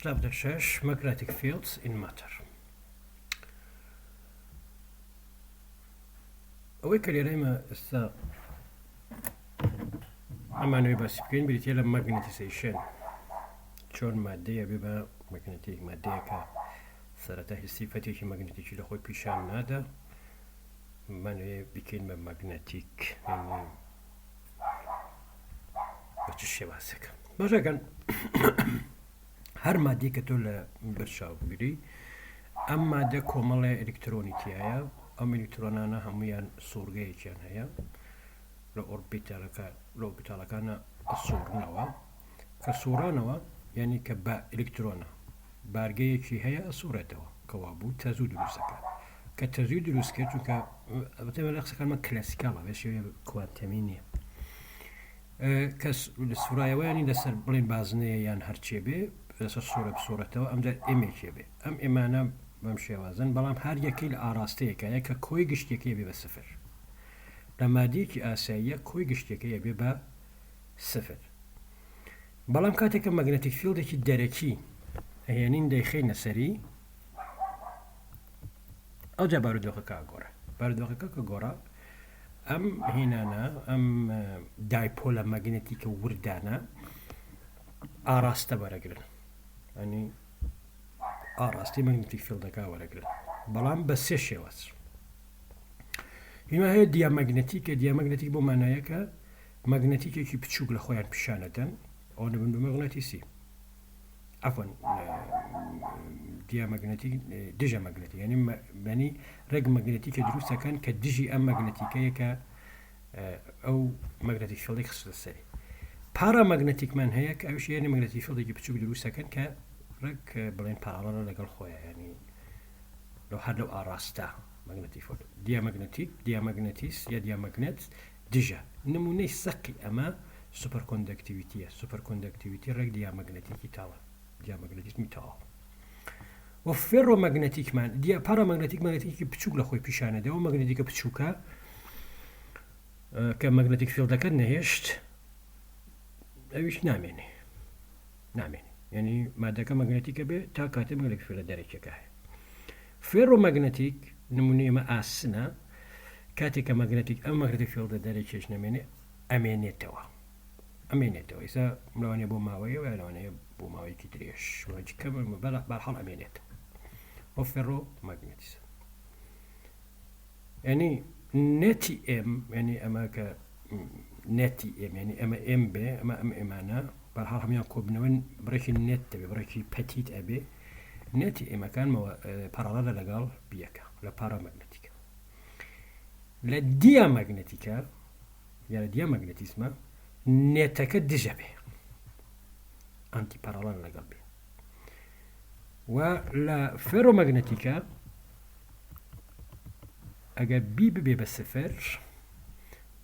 Chapter 6 Magnetic Fields in Matter. ئەوەی کە لێرەمە ئێستا ئەمانەوەی باسی بکەین بریتە لە ماگنتیزیشن، چۆن مادەیە بێ بە ماگنتیک مادەیەکە سەرەتا هیچ سیفەتێکی ماگنتیکی لە خۆی پیشان نادا، مانەوێ بکەین بە ماگنتیک بە چ شێوازێک. باشەکەن هەر مادەی کە تۆ لە بەرچاو بگری، ئەم مادە کۆمەڵێ ئەلکترۆنی تایە، ئەم ئەلکترۆنانە هەمویان سوورگەیەکیان هەیە لە ئۆربیتالەکانە ئەسوورنەوە، کە سوورانەوە یعنی کە بە ئەلکترۆنە بارگەیەکی هەیە ئەسوورێتەوە کەوا بوو تەزوو دروستەکە، کە تەزوی دروست کرد چونکە لە قسەکانمە کلاسیکاڵە بە شێوەیە کوانتەمی نییە، کەس لە سوورایەوەیانی لەسەر بڵێن بازنەیە یان هەرچێ بێ لەسەر سوورە بسوورەتەوە ئەمجار ئێمێکێ بێ، ئەم ئێمانە بەم شێوازن، بەڵام هەر یەکەی لە ئاراستەیەکایە کە کۆی گشتێکەیە بێ بە سفر. لە مادەیەکی ئاساییە کۆی گشتێکەیە بێ بە سفر، بەڵام کاتێککە ماگنتیک فیلدێکی دەرەکی هێنین دەیخینە سەری، ئەوجا بارودۆخەکە گۆڕە، بارودۆخەکە کە گۆڕە ئەم هینانە ئەم دایپۆلە ماگنتیکە وردانە ئاراستە وەرەگرن، ئەنی ئاراستی ماگنتیک فیلدەکە وەرەگرن، بەڵام بە سێ شێوەز. هیما هەیە دیاماگنتیکە، دیاماگنتیک بۆ مانایەکە ماگنتیکێکی بچووک لە خۆیان پیشانەدەن، ئەو نەبن مەغناطیسی، ئەفەن دیاماگنتیک دژە ماگنتیک، ینی ڕێک ماگنتیکە دروستەکەن کە دژی ئەم ماگنتیکەیە کە ئەو ماگنتیک فیلدی خستە سەری. پاراماگنتیکمان هەیە کە ئەوش یعنی ماگنتیک فیلدێکی بچووک دروستەکەن کە ڕێک بڵێن پاراڵە لەگەڵ خۆیە، ینی لەو هەر لەو ئاراستا ماگنتیک فیلد. دیاماگنتیک، دیاماگنتیس یا دیاماگنت دژە، نمونەی سەقی ئەمە سوپەرکۆندەکتیڤیتیە، سوپەرکۆندەکتیڤیتی ڕێک دیاماگنتیکی تاوە، دیاماگنتیزمی تاوە. و فێرۆماگنتیکمان پاراماگنتیک ماگنتیکی بچووک لە خۆی پیشانەدەوە، ماگنتیکە بچووکە کە ماگنتیک فیلدەکە نەهێشت ئەویش نامێنێ، یعنی مادەکە ماگنتیکە بێ تا کاتێ ماگنتیک فیلدە دەرەکێکە هەیە. فێرۆماگنتیک نمونەی ئەمە ئاسنە، کاتێک کە ماگنتیک ئەم ماگنتیک فیلدە دەرەکێش نامێنێ ئەمێنێتەوە، ئیسا لەوانەیە بۆ ماوەیە و لەوانەیە بۆ ماوەیەکی درێژ بەرحەڵ ئەمێنێتەوە. ئەو فێرۆماگنتیسە، ینی نێتی ئێم، ینی ئەمە کە نێتی ئێم، ینی ئەمە ئێم بێ، ئەمە ئەم ئێمانە بەرحەڵ هەمیان کۆبنەوەن بڕێکی نێت دەبێ، بڕێکی پەتیت ئەبێ، نێتی ئێمەکانمەوە پەراڵە لەگەڵ بیەکە لە پاراماگنتیکە. لە دیاماگنتیکە یا لە دیاماگنتیزمە نێتەکە دژە بێ، ئەنتی پەراڵە لەگەڵ بێ. و لە فێرۆماگنتیکە ئەگەر بی ببێ بە سفر،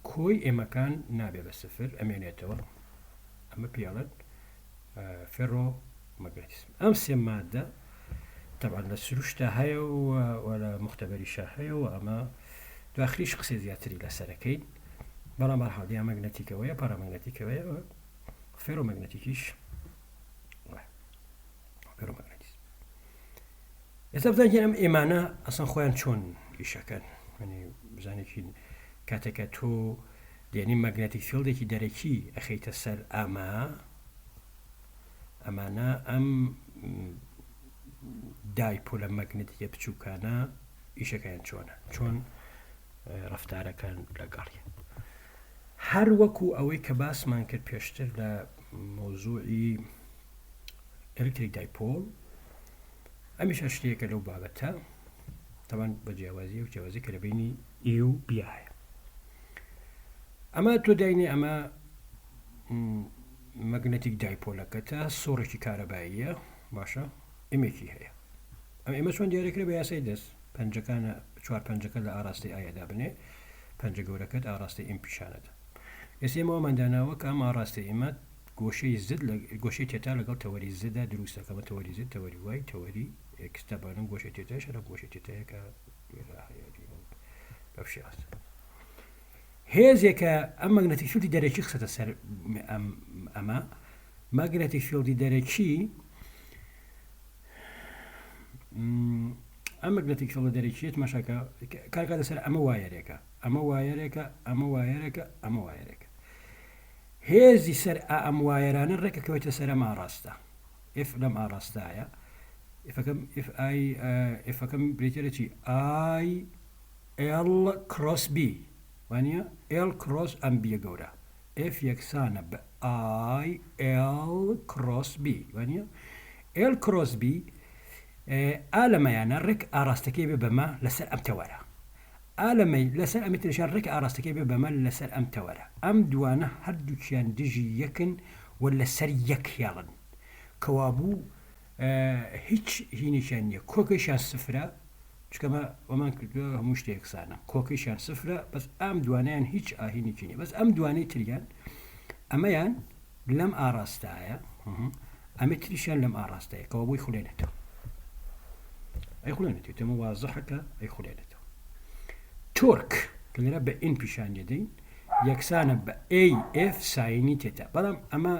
کۆی ئێمەکان نابێ بە سفر، ئەمێنێتەوە، ئەمە پیاڵەت فێرۆماگنتیزم. ئەم سێ مادە طبعا لە سروشتا هەیە و لە مختبەریشە هەیە، و ئەمە دواخریش قسێ زیاتری لەسەرەکەین، بەڵام بەرحەڵ دیاماگنتیکەوەیە، پاراماگنتیکەوەیە، و فێرۆماگنتیکیش فێرۆماگنتیزم. ئێستا بزانین ئەم ئێمانە ئەسڵن خۆیان چۆن ئیشەکەن، ینی بزانێکی کاتێکە تۆ دێنی ماگنتیک فیلدێکی دەرەکی ئەخەیتە سەر ئەمانە ئەم دایپۆلە ماگنتیکە بچووکانە ئیشەکەیان چۆنە، چۆن ڕەفتارەکان لەگەڵیە. هەر وەکو ئەوەی کە باسمان کرد پێشتر لە مۆزوعی ئەلکتریک دایپۆل، ئەمیش شتێکە لەو بابەتە، تەوان بە جیاوازی و جیاوازی کە لە بینی ئی و بی هەیە. ئەمە تۆ داینێ ئەمە ماگنتیک دایپۆلەکەتە، سۆڕێکی کارەباییە، باشە، ئێمێکی هەیە. ئەم ئێمە چۆن دیارەکرێ بە یاسای دەست، پەنجەکانە چوار پەنجەکە لە ئاراستی ئایەدا بنێ، پەنجە گەورەکەت ئاراستی ئیم پیشانەدا. ئێسێمەوەمان داناوە کە ئەم ئاراستی ئێمە گۆشەی زد لە گۆشەی تێتا لەگەڵ تەوەری زددا دروستەکەمە، تەوەری زد، تەوەری وای، تەوەری ئێکستابانم گۆشەی تێتایش لە گۆشەی تێتایەکە بەفشێت. هێزێکە ئەم ماگنتیک فیلدی دەرەکی خستە سەر ئەمە ماگنتیک فیلدی دەرەکی ئەم مەگنەتیک فیڵە دەرەچێت مەشەکە کارکە لەسەر ئەمە وایەرێکە ئەمە وایەرێکە ئەمە وایەرێکە ئەمە وایەرێکە هێزی سەر ئەم وایەرانە ڕێکەکەوێتە سەر ئەم ئاڕاستە F لەم ئاڕاستایە ئفەکەم برێتێرە چی I L cross B وانە L cross ئەم بیە گەورە F یەکسانە بە I L cross B وانە L cross B ئالەمەیانە ڕێک ئاراستەکەی بێ بەمە لەسەر ئەم تەوەرە ئالەمەی لەسەر ئەمەترشان ڕێک ئاراستەکەی بێ بەمە لەسەر ئەم تەوەرە ئەم دوانە هەردووچیان دژی یەکن و لەسەر یەک هێڵن کەوابوو هیچ هینیشان نییە کۆکەیشان سفرە چکەمە وەمان کردووە هەموو شتێک یەکسانە کۆکەیشان سفرە بەس ئەم دوانیان هیچ ئاهینێکی نییە بەس ئەم دوانەی تریان ئەمەیان لەم ئاراستایە ئەمە تریشان لەم ئاراستەیە کەوابووی خولێنێتەوە ئەی خولێنێتەوە تەمە وازەحەکە ئەی خولێنێتەوە تۆرک کە لێرە بە ئین پیشان دێدەین یەکسانە بە AF ساینی تێتە بەڵام ئەمە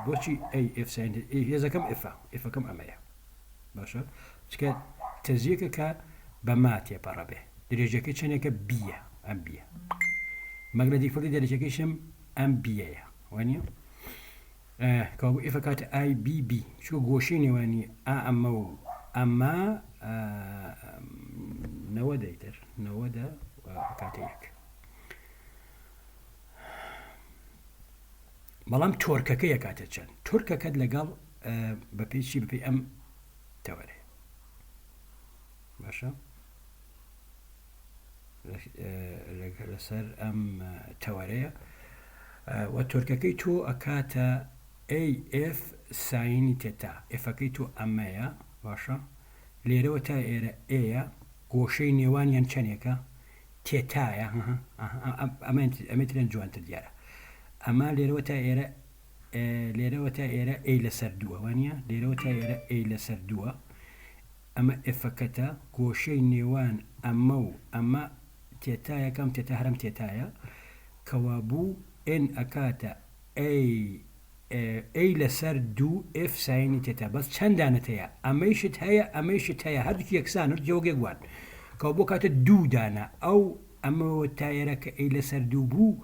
بۆچی AF ساینی هێزەکەم ئفەکەم ئەمەیە باشە چکە تەزیەکە کە بە ما تێپەڕە بێ درێژەکە چەندێکە بیە ئەم بیە مەگنەتیک فیڵی دەرەجەکەیشم ئەم بیەیە وانە کەوابوو ئفە کاتە IBB چوە گۆشەی نێوانی ئەمە و ئەمە 90 دەیتر 90 کاتە یەک بەڵام تۆرکەکە یەکاتە چەند تۆرکەکەت لەگەڵ بە پێی بپی ئەم تەوەرێ باشە لەسەر ئەم تەوەرەیە و تۆرکەکەی تۆ ئەکاتە AF ساینی تێتا ئفەکەی تۆ ئەمەیە باشە لێرەوە تا ئێرە ئەیە گۆشەی نێوانیان چەندێکە تێتایە ئەمەترێن جوانتر دیارە ئەمە لێرەوە تا ئێرە لێرەوە تا ئێرە ئەی لەسەر دووە وانە لێرەوە تا ئێرە ئەی لەسەر دووە ئەمە ئفەکەتە گۆشەی نێوان ئەمە و ئەمە تێتایەکەم تێتا هەرم تێتایە کەوابوو N ئەکاتە ئەی لەسەر دوو F ساینی تێتا بەس چەندانت هەیە ئەمەیشت هەیە ئەمەیشت هەیە هەردووکی یەکسان جێوەگێک وان کەوا بۆ کاتە دوو دانە ئەو ئەمەوە تا ئێرەکە ئەی لەسەر دوو بوو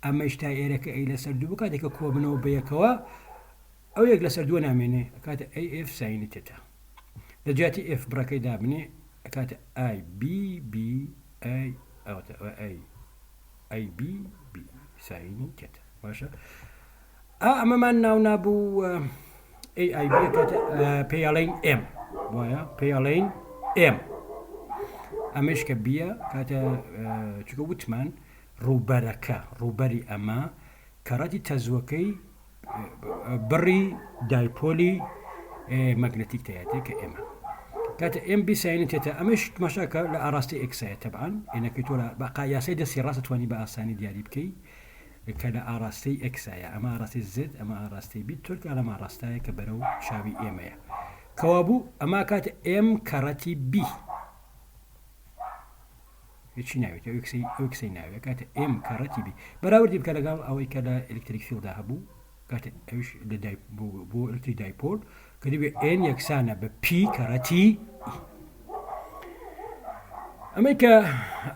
ئەمەش تا ئێرەکە ئەی لەسەر دوو بوو کاتێکە کۆبنەوە بەیەکەوە ئەو یەک لەسەر دووە نامێنێ ئەکاتە AF ساینی تێتا لە جیاتی F بڕەکەی دابنێ ئەکاتە IBB IBB ساینی تێتا باشە ئەمەمان ناو نابوو AIB پێیاڵین M وایە پێیاڵین M ئەمەش کە بیە کاتە چکە وتمان ڕووبەرەکە ڕووبەری ئەمە کەڕەتی تەزوەکەی بڕی دایپۆلی مەگنەتیک تایەتێک کە ئێمە کاتە MB ساینی تێتە ئەمەش مەشاکە لە ئاراستی ئەکسایە تەبعاً ئێنەکەی تۆ لە یاسای دەستی ڕاستە توانی بە ئاسانی دیاری بکەی کە لە ئاراستەی ئەکسایە ئەمە ئاراستی زد ئەمە ئاراستەی بیت تۆرک ئەلەم ئاراستایە کە بەرەو چاوی ئێمەیە کەوابوو ئەما کاتە M کەڕەتی B هیچی ناوێت ئەوکسەی ناوێت کاتە M کەڕەتی B بەراوردی بکە لەگەڵ ئەوەی کە لە ئەلکتریک فیڵدا هەبوو کاتە ئەوش بۆ ئەلکتری دایپۆل کە دەبێت N یەکسانە بە P کەڕەتی ئەمەی کە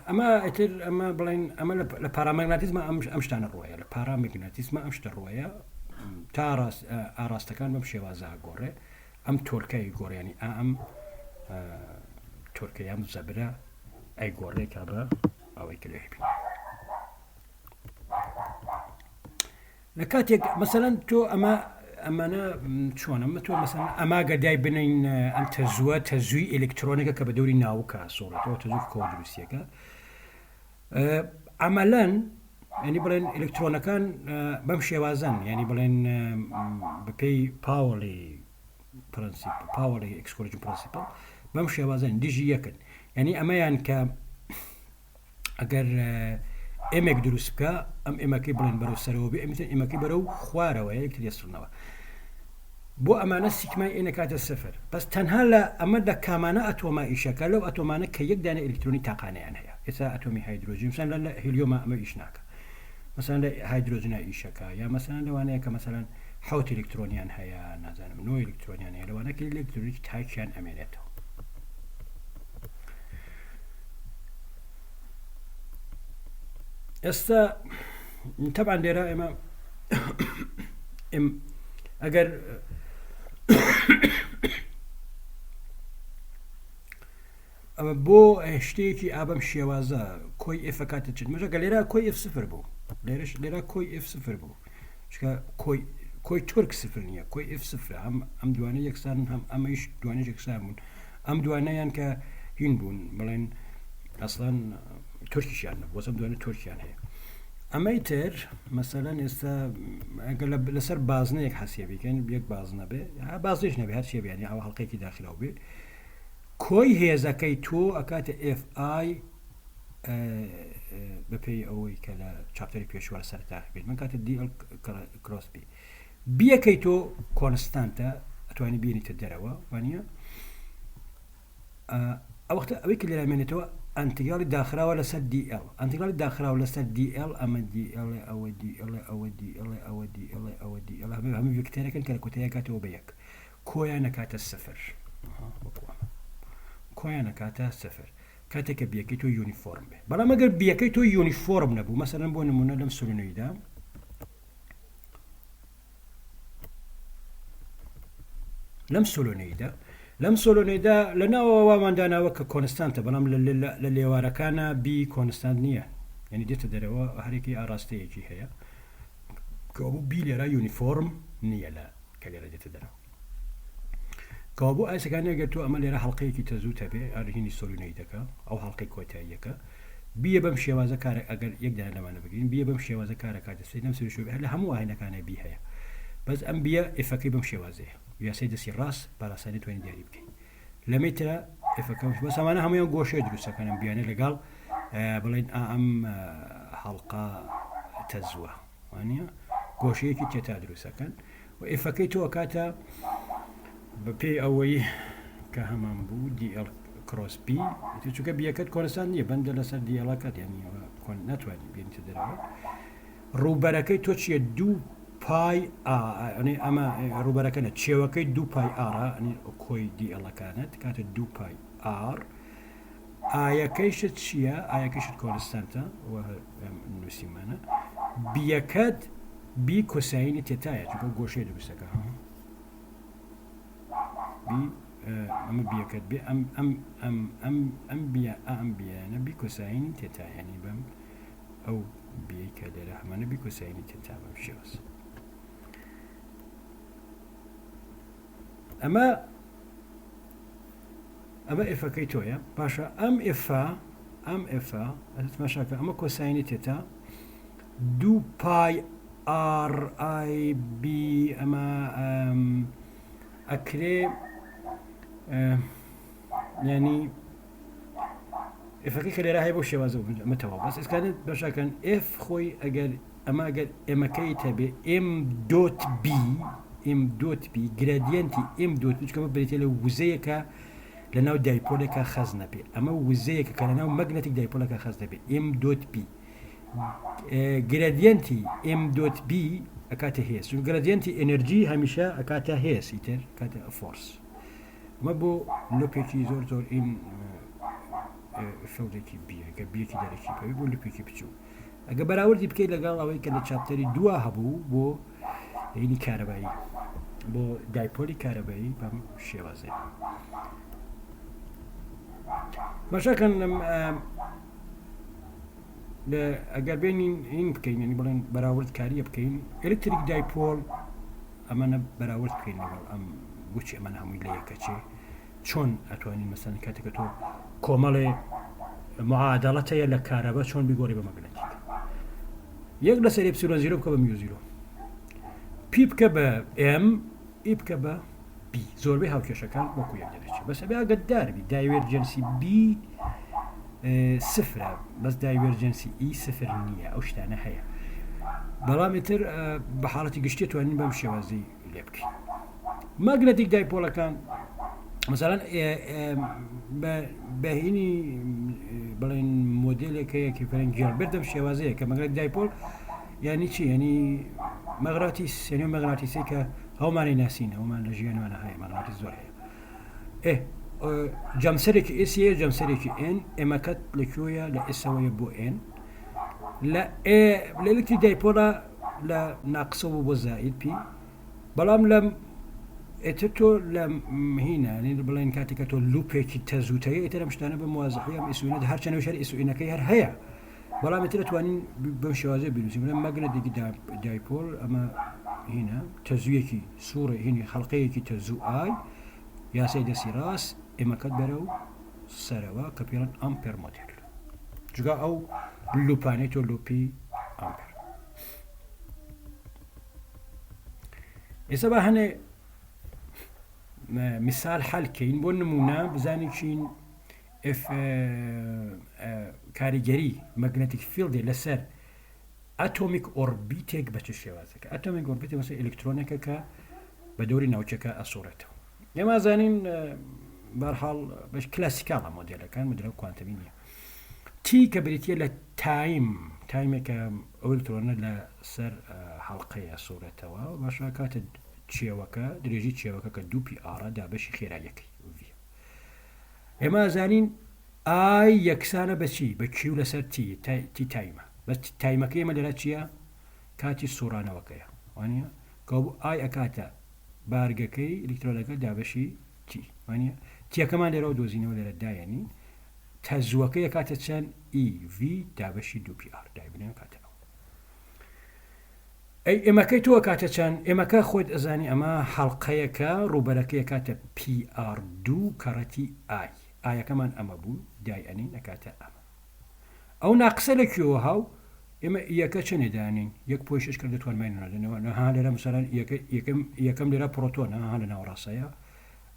ئەمە ئەتر ئەمە بڵێن ئەمە لە پارامەگناتیزمە ئەم شتانە ڕۆیە لە پارامەگناتیزمە ئەم شتە ڕۆیە تا ئاراستەکان بەم شێوازە گۆڕێ ئەم تۆرکەی گۆڕیانی ئەم تۆرکەیان زەبرە ئەی گۆڕێ کا بە ئەوەی کە لێ بین لە کاتێک مەسەلەن تۆ ئەمانە چۆنە تۆ مەسەلەن ئەما گەدای بنین ئەم تەزووی ئلکترۆنیکە کە بە دەوری ناوکە سۆڕێتەوە تەزووی کۆ دروستیەکە ئەمەلەن ینی بڵێن ئلکترۆنەکان بەم شێوازن ینی بڵێن بەپێی پاوەڵی ئەکسکۆرجن پرەنسیپڵ بەم شێوازن دیژی یەکن ینی ئەمەیان کە ئەگەر ئێمێک دروست بکە ئەم ئێمەکەی بڵێن بەرەو سەرەوە بێ ئێمەکەی بەرەو خوارەوە یەکتر دەستڕنەوە بۆ ئەمانە سیکمای ئێنە کاتە سەفر بەس تەنها لە ئەمە لە کامانە ئەتۆما ئیشەکە لەو ئەتۆمانە کە یەک دانە ئلکترۆنی تاقانەیان هەیە ئێستا ئەتۆمی هایدرۆژین مثلا لە هیلیۆمە ئەمە ئیش ناکە مثلا لە هایدرۆژنە ئیشەکە یا مثلا لەوانەیە کە مثلا حوت إلكترونيان هيا نازانم نوع إلكترونيان هيا لوانا كل إلكترونيك تايشان أمينته استا طبعا ليرا إما أجر بو هشتيكي أبم شيوازا كوي إف كاتتشد مجا قال ليرا كوي إف صفر بو ليرا كوي إف صفر بو شكا كوي تورك صفر نيا كوي إف صفر هم دواني يكسان هم أميش دواني يكسان هم دواني ينكا هنبون بلين أصلا تركيش يعني وزم دواني تركي يعني أما يتر مثلا استا أقلب لسر بازنه يك حسيبي كان بيك بازنه به بازنش نبي هاد شيء يعني أو حلقة كي داخله به كوي هي زكاي تو أكات اف اي ببي أوي كلا شابتري بيش ولا سر تاخبين من كات دي كروس بي بيا كيتو كونستانتا أتواني بيني تدروا وانيا وقت أبيك اللي رامينتو انتقال داخله ولا سد دي ال انتقال داخله ولا سد دي ال اما دي ال او دي ال او دي ال او دي ال او دي ال هم فيكتيريا كان كوتيا كاتو بيك كويانا كاتا السفر كويانا كاتا السفر كاتك بيكيتو يونيفورم بلا ما قال بيكيتو يونيفورم نبو مثلا بو نمونا لم سولونيدا لم سولونيدا لنا ومان دانا وك كونستانت بلام للي واركانا بي كونستانتنيا يعني ديت دروا هريكي اراستي يجي هيا كوبو بي لرا يونيفورم نيلا كليرا ديت دروا كوبو ايس كان قلتو اما لرا حلقي كي تزوت به ارهيني سولونيدكا او حلقي كوتايكا بي بمشي وازكار اقل يقدر لما نبغين بي بمشي وازكار كاد سي نفس الشيء هلا همو هنا كان بي هيا بس انبياء افكي بمشي وازه يا سيد الراس برا سنه 20 ديالي بكي لميترا افكمش بس انا هم يوم غوشه دروسا كان بيانه لقال بلين ام حلقه تزوه وانيا غوشه كي تدرسا كان وافكيتو كاتا ببي اوي كهمام بو دي ال كروس بي تشوك بيكت كونستان يبندل سر دي الاكات يعني كون نتوالي بين تدروا روبركي توتشي دو باي يعني اما روبرا كانت شيوكي دو باي ار يعني كوي دي الله كانت دو باي ار ايا كيشت شيا ايا كيشت كونستانتا ونسيمانا بيكاد بي كوساين تيتايا تقول غوشي دوسكا بي اما بيكاد بي ام بي انا بي كوساين تيتايا يعني بم او بيكاد رحمن بي كوساين تيتايا بشوس أما إفا كيتويا باشا أم إفا أتمشاك أما كوساين تيتا دو باي ار اي بي أما أكري يعني إفا كي كلي راهي بوشي وازو متوا بس إذا كانت باشا كان إف خوي أجل أما أجل إما كيتا بي إم دوت بي ام دوت بي جراديانتي ام دوت بي كما بريتي له وزيكا لانه دايبوليكا خزنه بي اما وزيكا كان لانه ماغنتيك دايبوليكا خزنه بي ام دوت بي جراديانتي ام دوت بي اكاتا هيس جراديانتي انرجي هميشه اكاتا هيس يتر اكاتا فورس ما بو لوبيتي زور ان فودكي بي كبيكي داركي بو لوبيتي بتشو اگه براوردی بکەیت لەگەڵ ئەوەی کە لە چاپتەری دوا هەبوو بۆ هینی کارەبایی بۆ دایپۆلی کارەبایی بەم شێوازێ باشەکەن ئەگەر بێنین هین بکەین ینی بڵێن بەراوردکاریە بکەین ئێلکتریک دایپۆل ئەمانە بەراورد بکەین لەگەڵ ئەم گوچی ئەمان هەمووی لە یەکەچێ چۆن ئەتوانین مەسەڵەن کاتێک کە تۆ کۆمەڵێ معادلەتەیە لە کارەبە چۆن بیگۆڕی بە مەگنەتیک یەک لەسەر ئێپسیلۆن زیرۆ بکە بە میو زیرۆ پی بکە بە ئێم ئی بکە بە بی زۆربەی هاوکێشەکان وەکو یەک دەرەچێت بەس ئەبێ ئاگاداربی دایڤێرجەنسی بی سفرە بەس دایڤێرجەنسی ئی سفر نییە ئەو شتانە هەیە بەڵام ئیتر بە حاڵەتی گشتی توانین بەم شێوازەی لێ بکەین ماگنەتیک دایپۆڵەکان مثلا بەهینی بڵێن مۆدێلێک هەیە کە فەرەنگی هەڵبێت دەم شێوازەیە کە مەگنەتیک دایپۆل یعنی چی یعنی مغناطيس يعني مغناطيسي كهومان ناسين هومان لجيان وانا هاي مغناطيس زور هي إيه جمسرك إسيه جمسرك إن إما كت لكويا لإسوي بو إن لا إيه للكتي دايبولا لا ناقصه بزائد بي بلام لم اتتو لم هنا يعني بلين كاتيكاتو لوبيكي تزوتي اتنا مشتانا بموازحية مسوينة هر چنو شر اسوينة كي هر هيا بلام اتنا توانين بمشوازي بنوسي من مغنى ديكي دايبول اما هنا تزويكي صورة هنا خلقيكي تزو اي يا سيدة سيراس اما كدبرو سروا كبيران امبير موديل جوغا او لوبانيتو لوبي امبير إذا هنا مثال حل كين بون نمونه بزاني شين اف كاريجري ماغنتيك فيلد لسر اتوميك اوربيتيك بتشوازك اتوميك اوربيتيك مثلا الكترونيكا ك بدوري نوتشكا اصورته يما زانين برحال باش كلاسيكال موديل كان موديل كوانتمينيا تي كبريتيا لتايم تايمك الكترون لا سر حلقيه صورته وباش كاتب تشيوكا دريجي تشيوكا كدو بي ار دا باش خيرايك اما زانين اي يكسانا بشي بكيو لسر تي تايما بس تايما كيما دلاتشيا كاتي سورانا وكيا وانيا كوب اي اكاتا بارغكي الكترونيكا دا بشي تي وانيا تي كمان درو دوزينه ولا دا يعني تزوكي كاتا تشان اي في دا بشي دو بي ار دا بنين كاتا أي إما كي تو كاتشان إما كا خود أزاني أما حلقة كا روبركية كاتا بي آر دو كارتي آي كمان أما بو داي أني نكاتا أما أو ناقصة لكيو هاو إما إياكا چني دانين يك بوش إشكال دتوان ماينونا لأنه ها لرا مثلا يكم لرا بروتون ها لنا وراسايا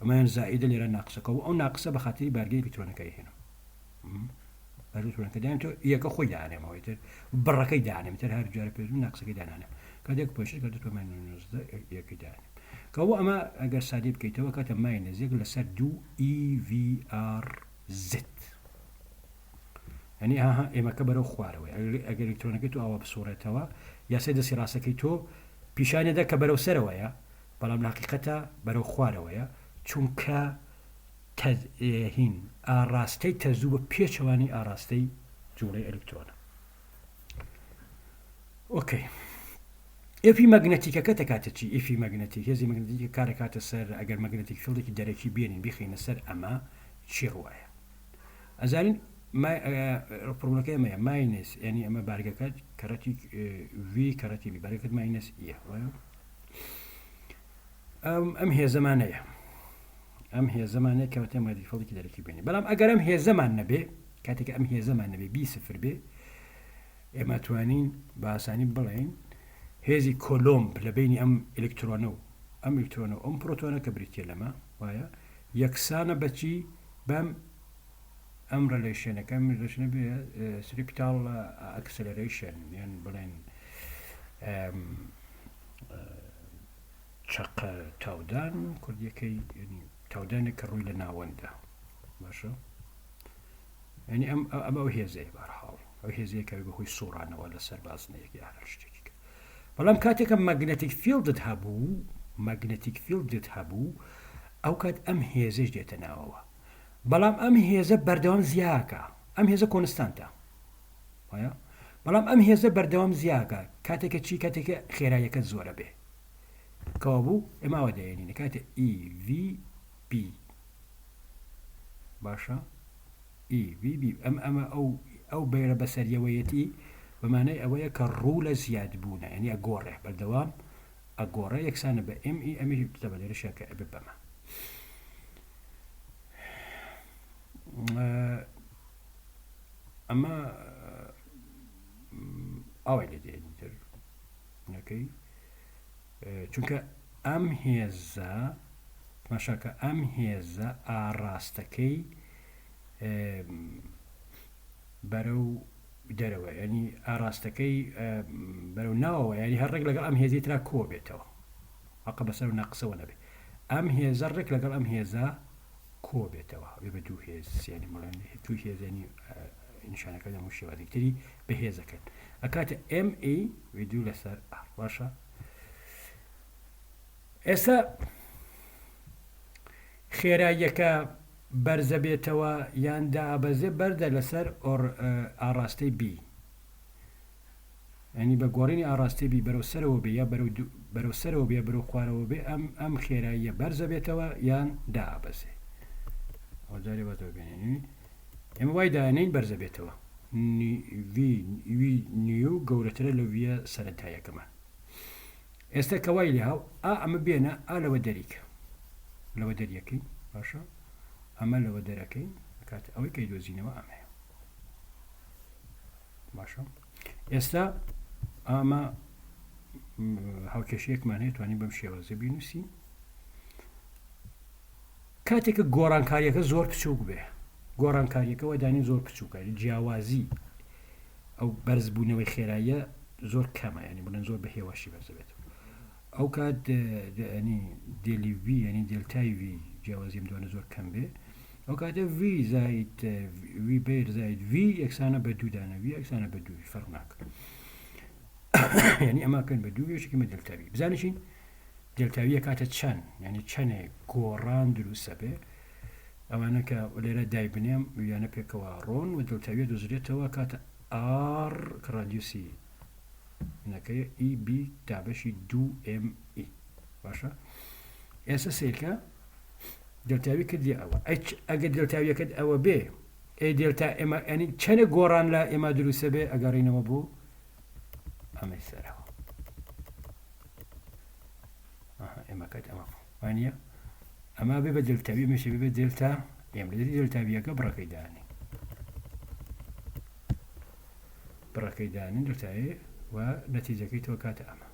أما زائدة لرا ناقصة كو أو ناقصة بخاطري بارجي إلكترونيكا هنا إلكترونيكا دانين تو إياكا خوي داني ما هويتر بركي داني مثل هار جاري بيزو ناقصة كي داني كاد يك بوش كاد تو من نزد يكيدان كوا اما اگر سادي بكيتو كات ماينز يق لسر دو اي في ار زد يعني ها اما كبروا خواروا اگر الكترونيكيتو او بصورتها يا سيد سيراسكيتو بيشانه ده كبروا سروايا بلام حقيقته برو خواروا چونكا هين اراستي تزوب بيچواني اراستي جوله الكترون اوكي إفي ماغنتيكا كاتكاتشي إفي ماغنتيك هذه ماغنتيكا كاركات السر أجر ماغنتيك فيلدك دركي بينين بيخين السر أما شي رواية أزالين ما بروبلمك ما ماينس يعني أما بارجكات كراتي في كراتي بي بارجكات ماينس إيه أم هي زمانية كوتي ماغنتيك فيلدك دركي بينين بلام أجر أم هي زمان نبي كاتك أم هي زمان نبي بي صفر بي إما توانين باساني بلين هذه كولومب لبيني أم إلكترونو أم بروتونا كبريتي لما ويا يكسانا بتشي بام أم ريليشن بي سريبتال أكسلريشن يعني بلين شق تاودان كل يكي يعني تاودان كروي لنا وندا ماشو يعني أم أو هي زي بارحال أو هي زي كبي بخوي صورة ولا سربازنا يكي على الشتي بلام كاتك ماغنتيك فيلد هبو او كاد ام هيزه جتناوا بلام ام هيزه بردوام زياكا ام هيزه كونستانتا ويا بلام ام هيزه بردوام زياكا كاتك خيرايك زوره به كابو اما وديني كات اي في بي باشا اي في بي اما او بير بسريويتي بمعنى أويا كرولة زياد بونا يعني أجورة بالدوام أجورة يكسان بإم إي أمي بتبع لرشاك ببما أما أويل دي نتر أوكي چونك أم هيزا ماشاك أم هيزا آراستكي برو دروا يعني أراستكي برو ناو يعني هالرجل لقال أم هي ترى كوبيتوا عقب سر ناقصة ونبي أم هي زرك لقال أم هي زا كوبيتوا بيبدو هي يعني ملان تو هي يعني إن شاء الله مش وادي تري بهي زكان أكاد M A ويدو لسر واشا ئێستا خێراییەکە بەرزە بێتەوە یان دابەزێ بەردە لەسەر ئاڕاستەی بی، ئەنی بە گۆڕینی ئاڕاستی بی بەرەو سەرەوە بێ یا بەرەو سەرەوە بێ بەرەو خوارەوە بێ ئەم خێراییە بەرزە بێتەوە یان دابەزێ. ئەوجارێ بەتەوە بێنێنی ئێمە وای دایانین بەرزە بێتەوە وی نیو گەورەترە لە ویە سەرەتایەکەمان. ئێستا کەوای لێ هاو ئەمە بێنە لەوە دەریکە لەوە دەریەکەی باشە ئەمە لەوە دەرەکەی کات ئەوەی کەی دۆزینەوە ئەمەیە باشە. ئێستا ئەمە هاوکێشەیەکمان هەیە توانین بەم شێوازە بینوسی. کاتێکە گۆڕانکاریەکە زۆر بچووک بێ گۆڕانکاریەکەەوە دانی زۆر بچووکاری جیاوازی ئەو بەرزبوونەوەی خێراییە زۆر کەمە ینی بڵێن زۆر بە هێواشی بەرز بێت. ئەو کات ینی دێلیڤی ینی دلتای وی جیاوازیم دوانە زۆر کەم بێ ئەو کاتە وی زایت وی بیر زایت وی یەکسانە بە دوودانە وی یەکسانە بە دووی فەرق ناکە ینی ئەماکەن بە دوو وێشکیمە دلتاوی بزانشین دلتاویە کاتە چەند ینی چەندێک گۆڕان دروستە بێ ئەوانە کە لێرە دای بنێم ویانە پێکەوە ڕۆن و دڵتاویە دۆزرێتەوە کاتە ئار کڕادیوسی نەکەی ئی بی تابەشی 2ME باشە. ئێستا سیرکە دڵتاوی کردی ئەوە ئەگە دڵتاویەکەت ئەوە بێ ئەی دلتا ئێمە ئەنی چەنە گۆڕان لە ئێمە دروستە بێ ئەگەڕینەوە بوو ئەمەی سەرەوە ئێمەکەت ئەمە وانە ئەما بێ بە دلتاوی مەشە بێ دلتا ئێمە لەدەری دلتاویەکە بڕەکەی دانی بڕەکەی دانین دلتاوی و نەتیجەکەی تۆ کاتە ئەمە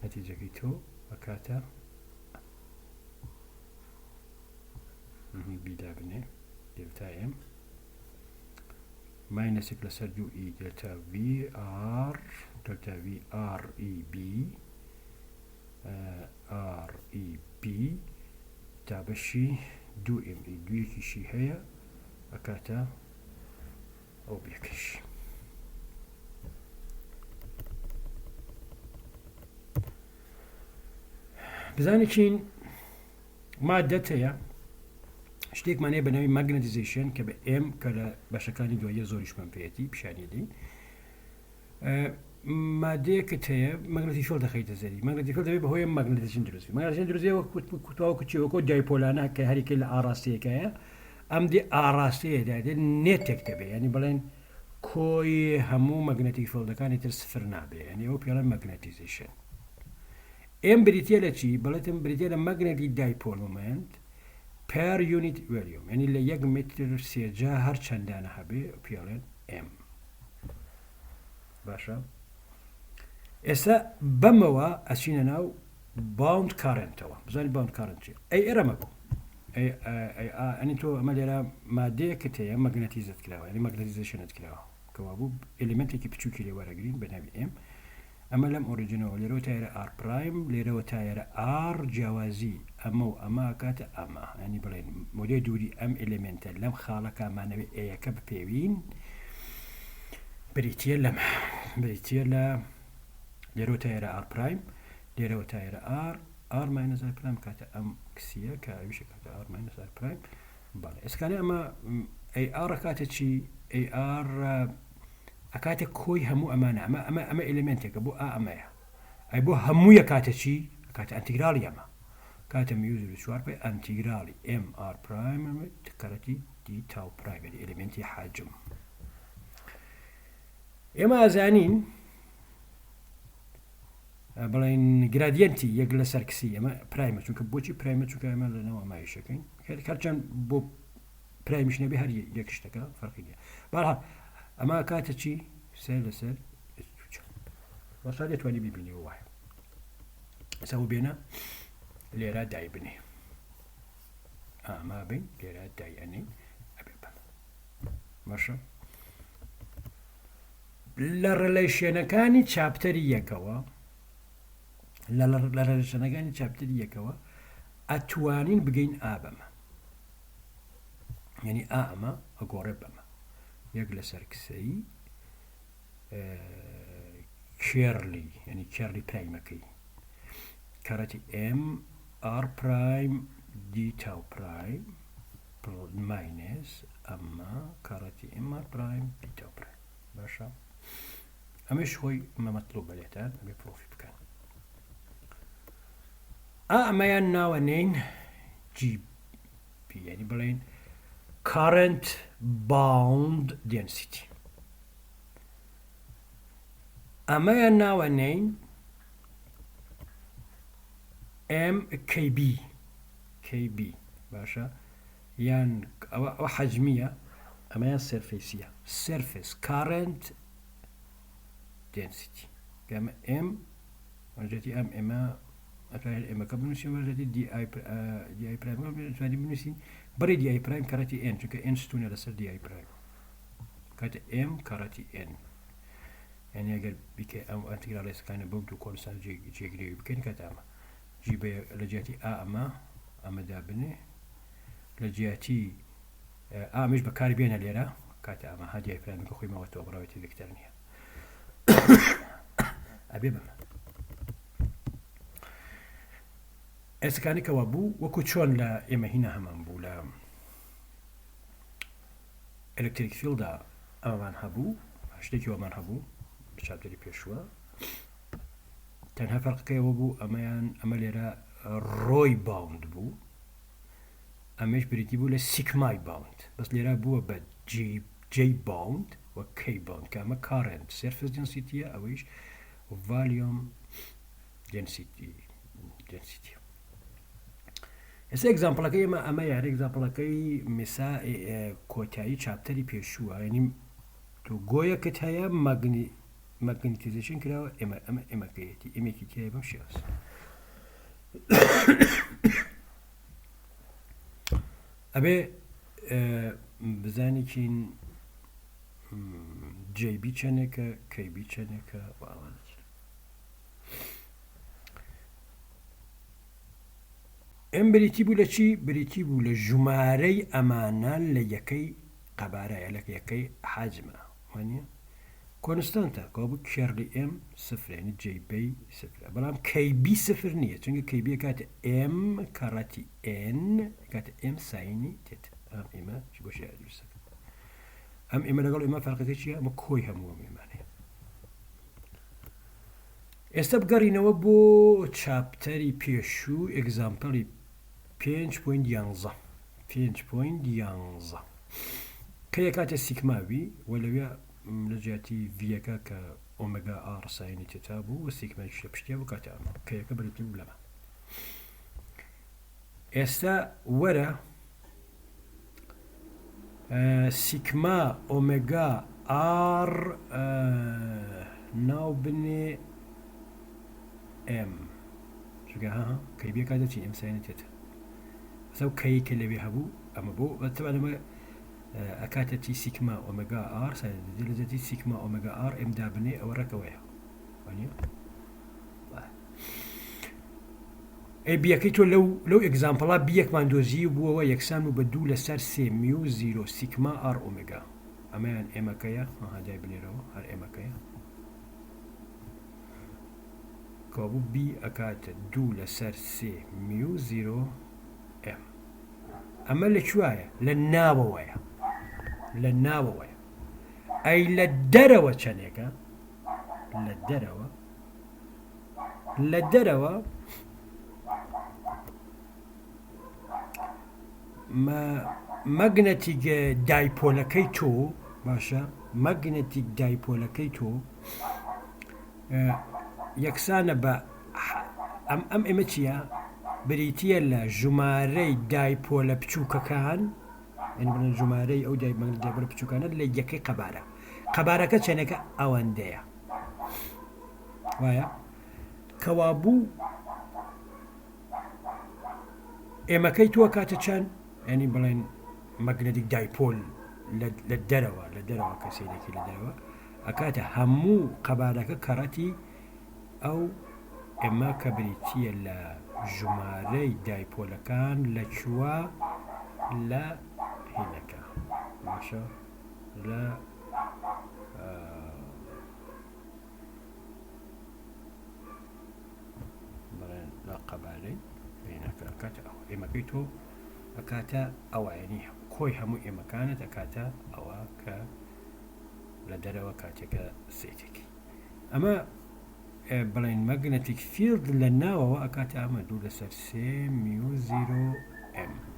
نەتیجەکەی تۆ وەکاتە بیدا بنێ دلتا ئێم ماینەسێک لەسەر 2E دلتا VR دلتا VREB REB تابەشی 2ME دویەکیشی هەیە ئەکاتە ئەو بێکش. بزانێکین مادەتەیە شتێکمانەیە بەناوی ماگنەتیزیشن کە بە ئێم کە لە بەشەکانی دوایە زۆریشمان پێێتی پیشانیدی مادەیەکت هەیە مەگنەتیشۆڵ دەخەیتە زەری مەگنەتیشۆڵ دەبێت بەهۆی ماگنەتیزیشن دروستی ماگنەتیزیشن دروستیەوە کوتاوەکو چیوەکۆ دایپۆلانە کە هەریکە لە ئاڕاستەیەکەیە ئەم دی ئاڕاستەیەدا دێت نێتێک دەبێت ینی بڵێن کۆی هەموو مەگنەتیشۆڵەکانی تر سفر نابێ ینی ئەو پێڵەن ماگنەتیزیشن. ئێم بریتە لە چی بڵێتم بریتە لە مەگنەتی دایپۆل مومنت per unit volume ینی لە 1 متر سێجا هەر چەندانە هەبێ پێڵێن M باشە. ئێستا بەمەوە ئەچینە ناو باوند کارنتەوە بزانانی باوند کارنت چی ئەی ئێرەمە بوو ئەنی تۆ ئەمە لێرە مادەیەکت هەیە مەگنەتیزت کراوە ینی مەگنەتیزیشنت کراوە کەوا بوو ئلیمنتێکی بچووکی لێ وەرەگرین بە ناوی M ئەمە لەم ئۆریجینەوە لێرەوە تایرە R پرایم لێرەوە تایرە R جیاوازی ئەمە و ئەمە کاتە ئەمە ینی بڵێن مۆدێ دووری ئەم ئلیمنتە لەم خاڵەکەمانەوێ ئەیەکە بپێوین بریتە لەمە بریتە لە لێرەوە تایرە R پرایم لێرەوە تایرە R ماینەس R پرایم کاتە ئەم کسیە کە ئەویشە کاتە R ماینەس R پرایم باڵێ ئێسکانە ئەمە AR کاتە چی AR ئەکاتە کۆی هەموو ئەمانە ئەمە ئلیمنتێکە بۆ ئەمەیە ئەی بۆ هەموویە کاتە چی کاتە ئەنتیگرالی ئەمە کاتە میوزر چوار پێ ئەنتیگرالی MR پرایم کەرەتی دی تاو پرایم ئلیمنتی حاجم. ئێمە ئازانین بڵێن گرادیەنتی یەک لە سەرکسی ئەمە پرایمە چونکە بۆچی پرایمە چونکە ئەمە لەنەوە مایشەکەین هەرچەند بۆ پرایمیش نەبێ هەر یەک شتەکە فەرقی نییە بەڵام ئەمە کاتە چی سەر لەسەر بەسا دەتوانی ببینی وایە سەو بێنە لێرە دای بنێ ئاما بین لێرە دای ئەنێ ئەبێ باشە. لە ڕێلەیشێنەکانی چاپتەری یەکەوە لە ڕێلەیشێنەکانی چاپتەری یەکەوە ئەتوانین بگەین ئابەمە یعنی ئەمە ئەگۆڕێ بەمە یەک لەسەر کسەی کێرلی ینی کێرلی پرایمەکەی كارتي ام ار برايم دي تاو برايم ماينس اما كارتي ام ار برايم دي تاو برايم باشا اما شوي ما مطلوب عليتان ببروفي بكان اما يانا ونين جي بي يعني بلين current bound density اما يانا ونين ام كي بي باشا يان او حجمية اما يان سيرفيسية surface current density كما ام وجدتي ام اما اما كبنوسي وجدتي دي اي برايم فادي بنوسي بري دي اي برايم كارتي ان چونك ان ستوني لسر دي اي برايم كات ام كارتي ان يعني اگر بك ام انتجراليس كان بودو كونستانت جي جري بكن كتاما جي بي لجاتي اما دابني لجاتي مش بكاري بين الليرة كاتا اما هادي اي برايم كخوي ما وتو براويتي ذكترنيها ابي بما اسكاني كوابو وكوتشون لا اما هنا همان بولا الكتريك فيلد اما من هبو اشتكي ومن هبو بشابتري بيشوا تنها فرق كي وبو اما ليرا روي باوند بو اماش بريتي بو لسيكماي باوند بس ليرا بو بد جي باوند وكي باوند كاما كارنت سيرفيس دنسيتي اويش وفاليوم دنسيتي اس اكزامبل كي اما يعني اكزامبل كي مسا كوتاي شابتري بيشوا يعني تو جويا كتايا ماغنيتيزيشن كده اما كيتي بمشي اس ابي بزاني كين جي بي چنكه كي بي چنكه واوان ام بريتي بولا چی بريتي بولا جماري امانا ليكي قبارة لك يكي حجمه وانيا كونستانتا كوبو كيرلي ام صفر يعني جي بي صفر بلام كي بي صفر نية چونك كي بي كات ام كاراتي ان كات ام سايني تت ام اما شو بشي ادرسك ام اما لقول اما فرقتي شيء اما كوي هم امانه استبقري نوبو تشابتري بيشو اكزامبلي 5.11 كي كات السيكماوي ولو لجاتي فيكا ك اوميجا ار ساين تتابو والسيكما شبشتيا وكاتا كي كبرتي بلما استا ورا سيكما اوميجا ار ناو بني ام شو ها كي بي كاتا تي ام ساين تتا سو كي كلي بيهبو اما بو طبعا ما اكاتتي سيكما اوميجا ار سايدلزتي سيكما اوميجا ار ام دابني او ركويها يعني اي بيكيتو لو اكزامبل بيك ماندوزي بو يكسانو بدو لسر سي ميو زيرو سيكما ار اوميجا امان اما كيا هذا ابني رو هر اما كيا كوبو بي اكات دو لسر سي ميو زيرو ام اما لشوايه للناويه اي للدروه شنيكا للدروه ما ماغنتيك دايبولكيتو باشا ماغنتيك دايبولكيتو يكسانا با ام امتيا بريتيا لا جماري دايبولا بچوكا كان يعني من جماري او دايبولا بچوكا كان اللي يكي قبارة كتشنك اوانديا وايا كوابو اما كيتو كاتشان يعني بلين ماغنتيك دايبول للدروة كسيدك للدروة اكاتا همو قبارة كرتي او اما كبريتيا لا جماري دايبولكان لشوا لا هناك ماشي لا لا ئەکاتە ئەوە ئێمەکەی تۆ ئەکاتە ئەوە ینی کۆی هەموو ئێمەکانت ئەکاتە ئەوە کە لە دەرەوە کاتێکە سێتێکی ئەمە بڵێن مەگنەتیک فیلد لە ناوەوە ئەکاتە ئەمە 2/3 میو 0 m